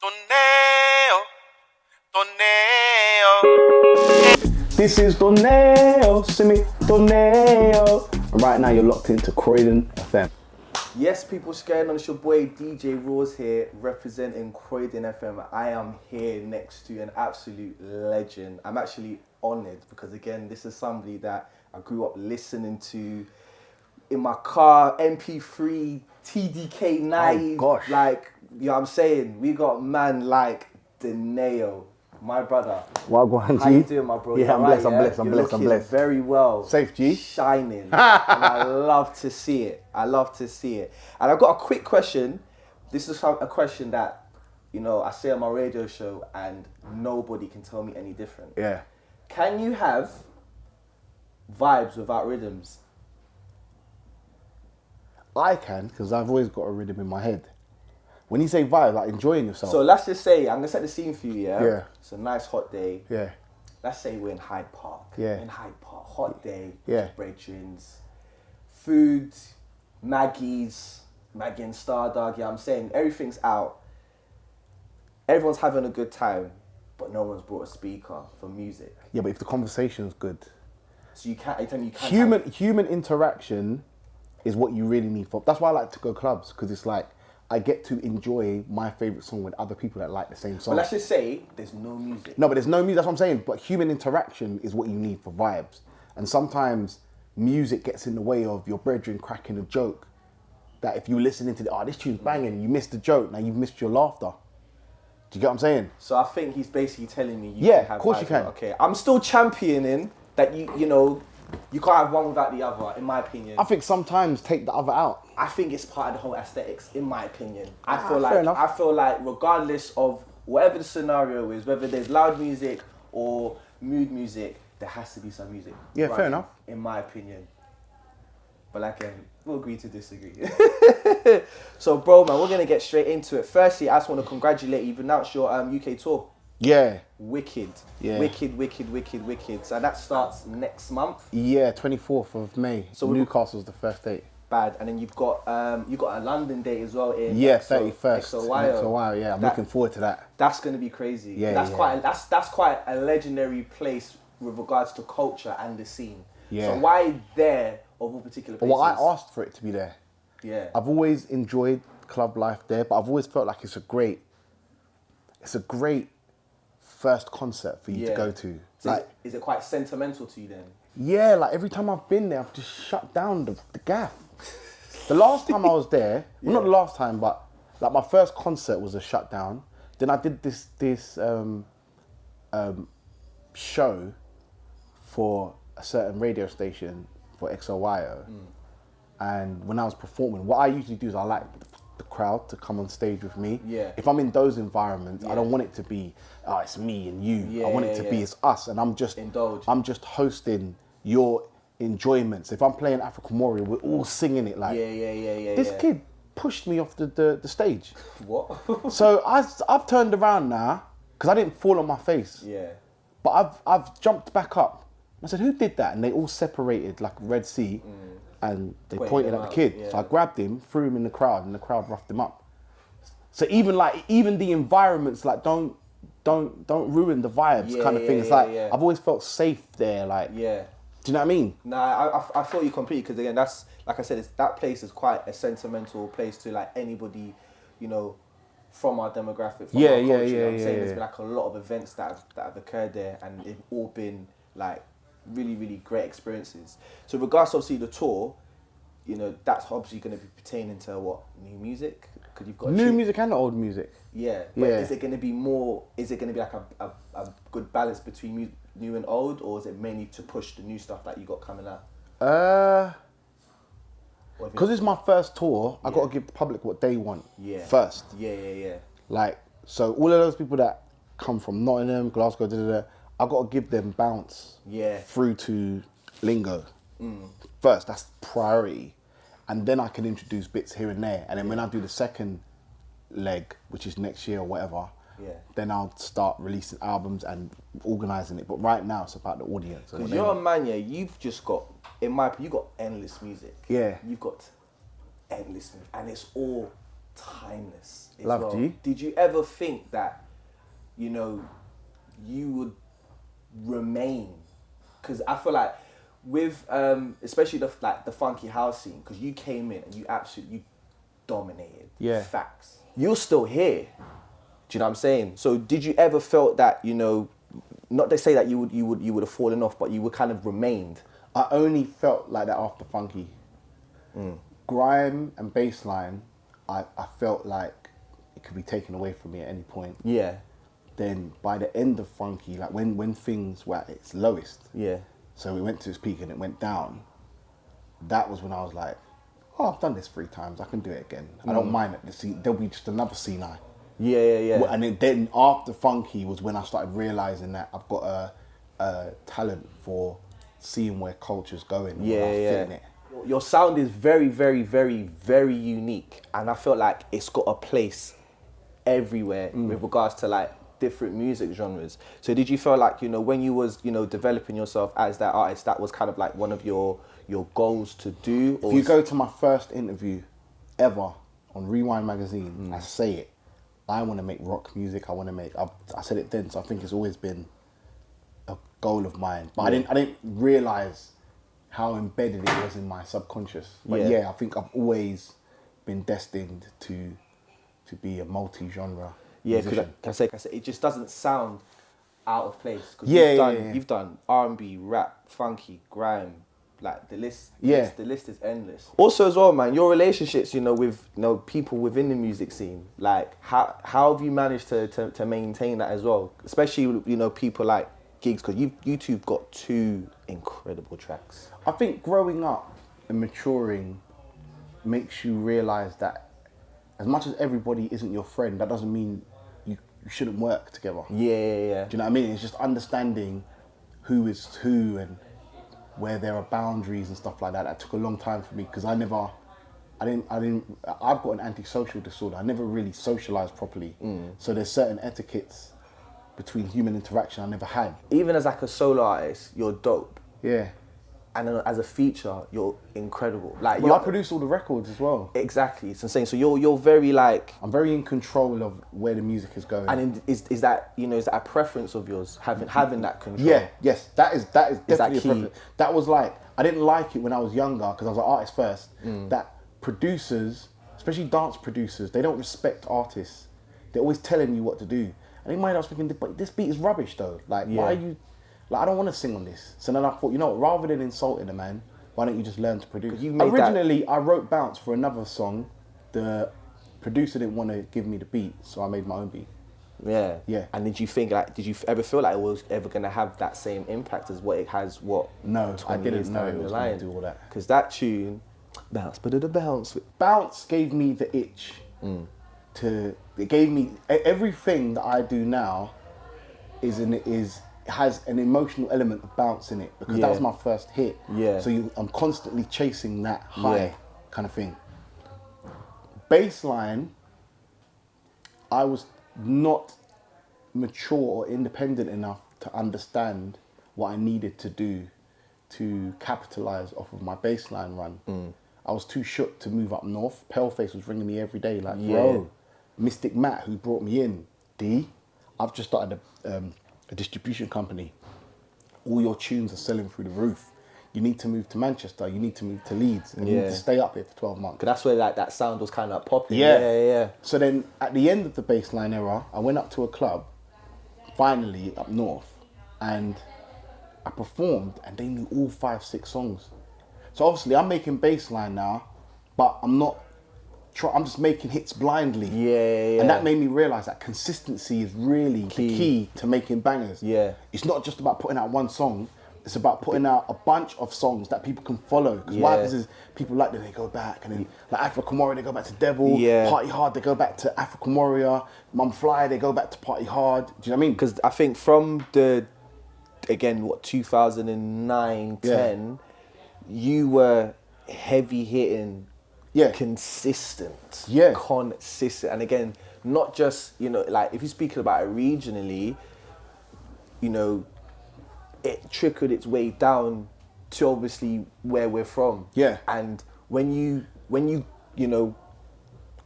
Donae'o, Donae'o. This is Donae'o, see me, Donae'o. And right now you're locked into Croydon FM. Yes, people scared on. It's your boy DJ Rorz here, representing Croydon FM. I am here next to an absolute legend. I'm actually honoured because, again, this is somebody that I grew up listening to in my car, MP3, TDK naive. Oh, gosh. Like, you know what I'm saying? We got man like Donae'o, my brother. Wagwan, How you doing, my bro? Yeah, I'm blessed, I'm blessed, You're I'm blessed, I'm looking blessed. very well. Safe, G. Shining. And I love to see it. I love to see it. And I've got a quick question. This is a question that, you know, I say on my radio show and nobody can tell me any different. Yeah. Can you have vibes without rhythms? I can, because I've always got a rhythm in my head. When you say vibe, like enjoying yourself. So let's just say, I'm going to set the scene for you, yeah? Yeah. It's a nice hot day. Yeah. Let's say we're in Hyde Park. Yeah. In Hyde Park, hot day. Yeah. Brethrens, food, Maggie and Star Dog. Yeah, I'm saying everything's out. Everyone's having a good time, but no one's brought a speaker for music. Yeah, but if the conversation's good. So you can't. Human interaction is what you really need for. That's why I like to go clubs, because it's like I get to enjoy my favourite song with other people that like the same song. But let's just say there's no music. No, but there's no music, that's what I'm saying. But human interaction is what you need for vibes. And sometimes music gets in the way of your brethren cracking a joke. That if you're listening to this tune's banging and you missed the joke, now you've missed your laughter. Do you get what I'm saying? So I think he's basically telling me Yeah, can have of course you vibes. can. Okay, I'm still championing that you know, you can't have one without the other, in my opinion. I think sometimes take the other out. I think it's part of the whole aesthetics, in my opinion. fair enough. I feel like regardless of whatever the scenario is, whether there's loud music or mood music, there has to be some music. Yeah, fair enough. In my opinion. But like, we'll agree to disagree. So, bro, man, we're gonna get straight into it. Firstly, I just want to congratulate you. You've announced your UK tour. Yeah. Wicked. Yeah. Wicked. So that starts next month. Yeah, 24th of May. So So Newcastle's the first date. Bad. And then you've got a London date as well in Yeah, XO, 31st. XOYO. Yeah, I'm That- looking forward to that. That's gonna be crazy. Yeah, that's yeah. that's quite a legendary place with regards to culture and the scene. Yeah. So why there of all particular places? Well, I asked for it to be there. Yeah. I've always enjoyed club life there, but I've always felt like it's a great first concert for you to go to. So Like, is it quite sentimental to you then? yeah, like every time I've been there, I've just shut down the gaff. The last time I was there, well, not the last time, but like my first concert was a shutdown. Then I did this show for a certain radio station for XOYO. And when I was performing, what I usually do is I like the crowd to come on stage with me. Yeah. If I'm in those environments, Yeah. I don't want it to be, it's me and you. Yeah, I want it to be, it's us. And I'm just hosting your enjoyments. If I'm playing African Warrior, we're all singing it like. Yeah. This kid pushed me off the stage. What? So I've turned around now, because I didn't fall on my face. Yeah. But I've jumped back up. I said, who did that? And they all separated like a Red Sea, and they pointed at the kid. yeah. So I grabbed him, threw him in the crowd, and the crowd roughed him up. So even the environments, like don't ruin the vibes, Yeah, kind of thing. yeah, It's yeah, like yeah. I've always felt safe there. Like, Yeah. do you know what I mean? Nah, I feel you completely, because again, that's, like I said, that place is quite a sentimental place to like anybody, you know, from our demographic, from Yeah, our yeah, culture. You know what I'm yeah, saying? yeah. There's been like a lot of events that have occurred there, and they've all been like really, really great experiences. So regards to obviously the tour, you know, that's obviously going to be pertaining to what, new music? Because you've got New music and old music. Yeah, but Yeah. is it going to be like a good balance between new and old, or is it mainly to push the new stuff that you got coming out? Or if Because it's my first tour, I got to give the public what they want first. Yeah. Like, so all of those people that come from Nottingham, Glasgow, I got to give them bounce through to lingo first. That's priority. And then I can introduce bits here and there. And then when I do the second leg, which is next year or whatever, then I'll start releasing albums and organising it. But right now, it's about the audience. Because you're a man, you've just got, you got endless music. Yeah. You've got endless music, and it's all timeless as Love, well. G. Did you ever think that, you know, you would remain? Because I feel like with especially the funky house scene, because you came in and you absolutely dominated. Yeah. Facts. You're still here. Do you know what I'm saying? So did you ever felt that, you know, not to say that you would have fallen off, but you would kind of remained? I only felt like that after funky. Grime and bassline, I felt like it could be taken away from me at any point. Yeah. Then by the end of funky, like when things were at its lowest, Yeah. so we went to its peak and it went down, that was when I was like, oh, I've done this 3 times, I can do it again. I don't mind it. There'll be just another C9. Yeah. And then after funky was when I started realising that I've got a talent for seeing where culture's going and where I'm fitting it. Your sound is very, very, very, very unique, and I feel like it's got a place everywhere with regards to like different music genres. So did you feel like, you know, when you was, you know, developing yourself as that artist, that was kind of like one of your goals to do? Or If you go to my first interview ever on Rewind magazine, I say it. I want to make rock music. I said it then, so I think it's always been a goal of mine. But I didn't realise how embedded it was in my subconscious. But I think I've always been destined to be a multi-genre because I say it just doesn't sound out of place. Cause you've done R&B, rap, funky, grime. Like the list is endless. Also as well, man, your relationships, you know, with, you know, people within the music scene, like how have you managed to maintain that as well? Especially, you know, people like Gigs, because you two've got 2 incredible tracks. I think growing up and maturing makes you realise that as much as everybody isn't your friend, that doesn't mean you shouldn't work together. Yeah. Do you know what I mean? It's just understanding who is who and where there are boundaries and stuff like that. That took a long time for me because I've got an antisocial disorder. I never really socialised properly. So there's certain etiquettes between human interaction I never had. Even as like a solo artist, you're dope. Yeah. And then as a feature, you're incredible. Like, I produce all the records as well. Exactly, it's insane. So you're very like... I'm very in control of where the music is going. And is that, you know, is that a preference of yours, having that control? Yeah, yes, that is definitely that a preference. That was like, I didn't like it when I was younger because I was an artist first. That producers, especially dance producers, they don't respect artists. They're always telling you what to do. And in my head I was thinking, but this beat is rubbish though. Like, why are you... Like, I don't want to sing on this. So then I thought, you know what, rather than insulting a man, why don't you just learn to produce? Originally, I wrote Bounce for another song. The producer didn't want to give me the beat, so I made my own beat. Yeah. Yeah. And did you ever feel like it was ever going to have that same impact as what it has, No, I didn't know it was going to do all that. Because that tune, Bounce, but the bounce. Bounce gave me the itch it gave me, everything that I do now has an emotional element of bounce in it because that was my first hit. Yeah. So I'm constantly chasing that high kind of thing. Bassline, I was not mature or independent enough to understand what I needed to do to capitalise off of my bassline run. I was too shook to move up north. Paleface was ringing me every day like, bro, Mystic Matt, who brought me in, I've just started a distribution company. All your tunes are selling through the roof. You need to move to Manchester. You need to move to Leeds. And you need to stay up here for 12 months. Because that's where that sound was kind of popping. Yeah. So then at the end of the bassline era, I went up to a club, finally up north, and I performed and they knew all 5, 6 songs. So obviously I'm making bassline now, but I'm just making hits blindly. Yeah. And that made me realise that consistency is really the key to making bangers. Yeah. It's not just about putting out one song, it's about putting out a bunch of songs that people can follow. Because what happens is people like them, they go back, and then like African Warrior, they go back to Devil. Party Hard, they go back to African Warrior. Mum Fly, they go back to Party Hard. Do you know what I mean? Because I think from 2009, 10, you were heavy hitting. Consistent. Consistent. And again, not just, you know, like if you're speaking about it regionally, you know, it trickled its way down to obviously where we're from. Yeah. And when you know,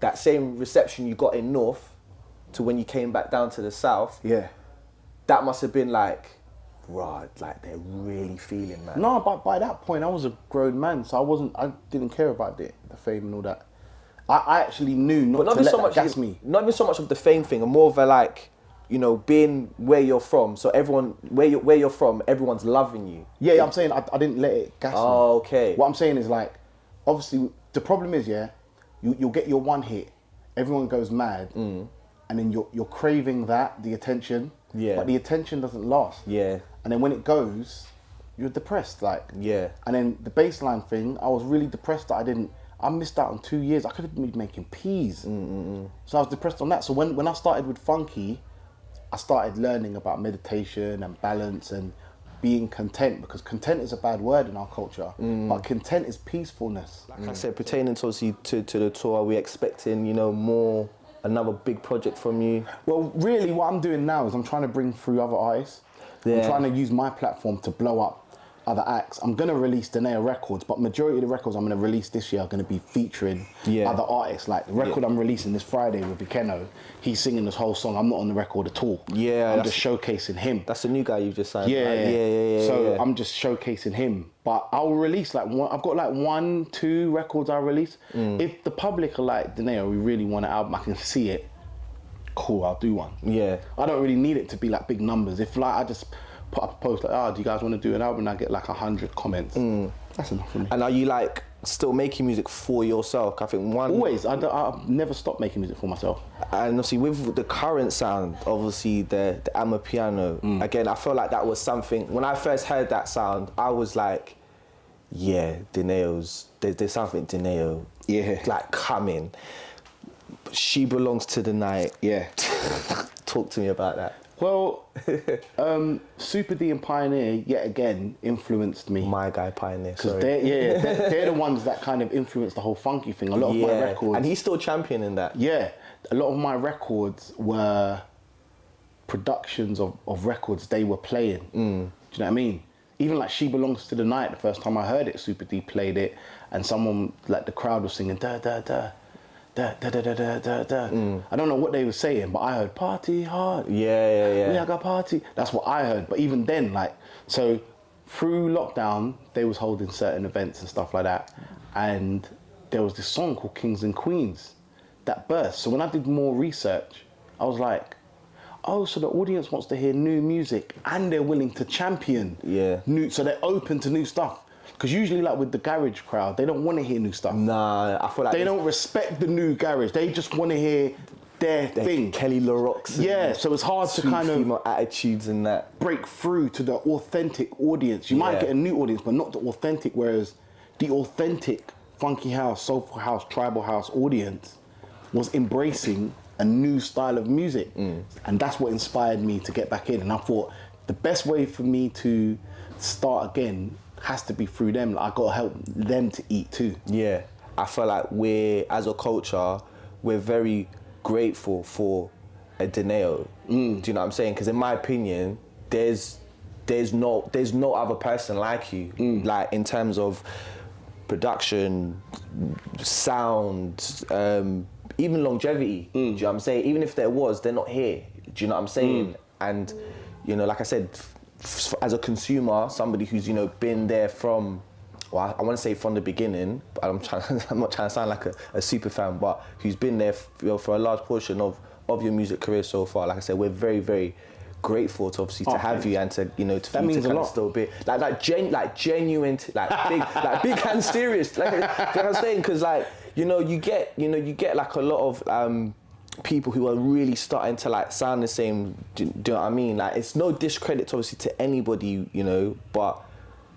that same reception you got in North to when you came back down to the South. Yeah. That must have been like, right, like they're really feeling, man. No, but by that point I was a grown man, so I didn't care about the fame and all that. I actually knew not to let that gas me. Not even so much of the fame thing, and more of a like, you know, being where you're from. So everyone, where you're from, everyone's loving you. Yeah, I'm saying I didn't let it gas me. Oh, okay. What I'm saying is like, obviously the problem is, you'll get your one hit, everyone goes mad, and then you're craving the attention. Yeah. But the attention doesn't last. Yeah. And then when it goes, you're depressed, like. Yeah. And then the baseline thing, I was really depressed that I missed out on 2 years. I could have been making peas. So I was depressed on that. So when I started with Funky, I started learning about meditation and balance and being content, because content is a bad word in our culture, but content is peacefulness. Like I said, pertaining to obviously to the tour, are we expecting, you know, another big project from you? Well, really what I'm doing now is I'm trying to bring through other artists. Yeah. I'm trying to use my platform to blow up other acts. I'm going to release Donae'o records, but majority of the records I'm going to release this year are going to be featuring other artists. Like the record I'm releasing this Friday with Donae'o, he's singing this whole song. I'm not on the record at all. Yeah. I'm just showcasing him. That's the new guy you've just signed. Yeah. Right? Yeah. So I'm just showcasing him. But I'll release like I've got like 1-2 records I'll release. If the public are like, Donae'o, we really want an album, I can see it. Cool, I'll do one. Yeah. I don't really need it to be like big numbers. If like I just put up a post like, do you guys want to do an album? And I get like 100 comments. That's enough for me. And are you like still making music for yourself? I think always. I've never stopped making music for myself. And obviously with the current sound, obviously the Amapiano, again, I feel like that was something, when I first heard that sound, I was like, yeah, Donae'o's, there's something Donae'o like coming. She Belongs to the Night. Yeah. Talk to me about that. Well, Super D and Pioneer, yet again, influenced me. My guy Pioneer, because they're the ones that kind of influenced the whole funky thing. A lot of my records... And he's still championing that. Yeah. A lot of my records were productions of records they were playing. Do you know what I mean? Even like She Belongs to the Night, the first time I heard it, Super D played it, and someone, like the crowd was singing, da da da. Da, da, da, da, da, da, da. I don't know what they were saying, but I heard party hard. Yeah. We got party. That's what I heard. But even then, like, so through lockdown, they was holding certain events and stuff like that. And there was this song called Kings and Queens that burst. So when I did more research, I was like, oh, so the audience wants to hear new music and they're willing to champion new, so they're open to new stuff. Because usually, like with the garage crowd, they don't want to hear new stuff. Nah, I feel like they don't respect the new garage. They just want to hear their thing. Kelly LaRock's. Yeah, so it's hard to kind of female attitudes and that break through to the authentic audience. You might get a new audience, but not the authentic. Whereas the authentic funky house, soulful house, tribal house audience was embracing a new style of music, and that's what inspired me to get back in. And I thought the best way for me to start again has to be through them. Like, I got to help them to eat too. Yeah, I feel like as a culture, we're very grateful for a Donae'o. Do you know what I'm saying? Because in my opinion, there's no other person like you. Like in terms of production, sound, even longevity. Do you know what I'm saying? Even if there was, they're not here. Do you know what I'm saying? And you know, like I said, as a consumer, somebody who's, you know, been there from, well, I want to say from the beginning, but I'm not trying to sound like a super fan, but who's been there for a large portion of your music career so far. Like I said, we're very, very grateful to obviously to have you and to, you know, that means a lot. Still be like genuine, like big, like big and serious. Like, you know what I'm saying? Because like, you get like a lot of people who are really starting to like sound the same. Do you know what I mean? Like, it's no discredit obviously to anybody, you know, but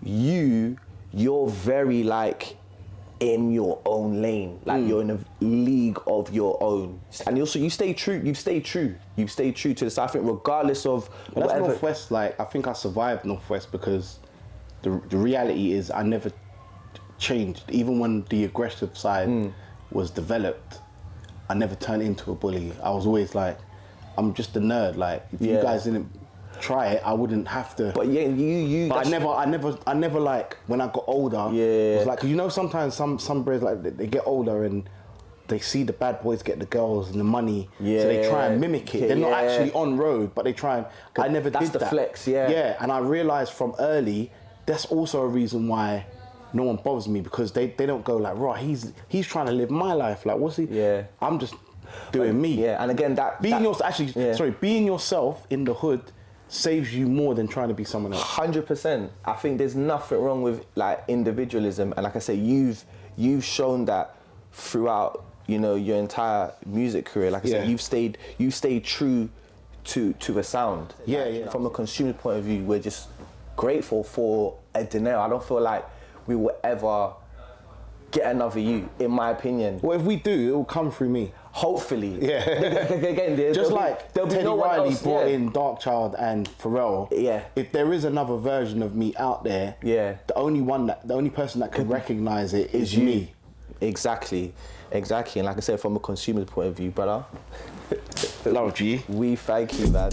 you're very like in your own lane. Like you're in a league of your own, and also you stay true to this. I think regardless of but whatever. That's Northwest. Like, I think I survived Northwest because the reality is I never changed. Even when the aggressive side was developed, I never turned into a bully. I was always like, I'm just a nerd. Like, if you guys didn't try it, I wouldn't have to. But you. But I never like, when I got older, was like, 'cause you know, sometimes some brothers, like, they get older and they see the bad boys get the girls and the money, Yeah. so they try and mimic it. They're not actually on road, but they try and. I never did that. That's the flex, yeah. Yeah, and I realised from early that's also a reason why no one bothers me, because they don't go like, right, he's trying to live my life. Like, what's he? Yeah. I'm just doing me. Yeah, and again being yourself in the hood saves you more than trying to be someone else. 100%. I think there's nothing wrong with like individualism, and like I say, you've shown that throughout, you know, your entire music career. Like I said, you've stayed true to a sound. Yeah. From a consumer point of view, we're just grateful for a Donae'o. I don't feel like we will ever get another you, in my opinion. Well, if we do, it will come through me. Hopefully. Yeah. Again, just like Teddy no Riley else, brought in Darkchild and Pharrell. Yeah. If there is another version of me out there, the only person that can recognize it is me. Exactly. And like I said, from a consumer's point of view, brother, Love G. we thank you, man.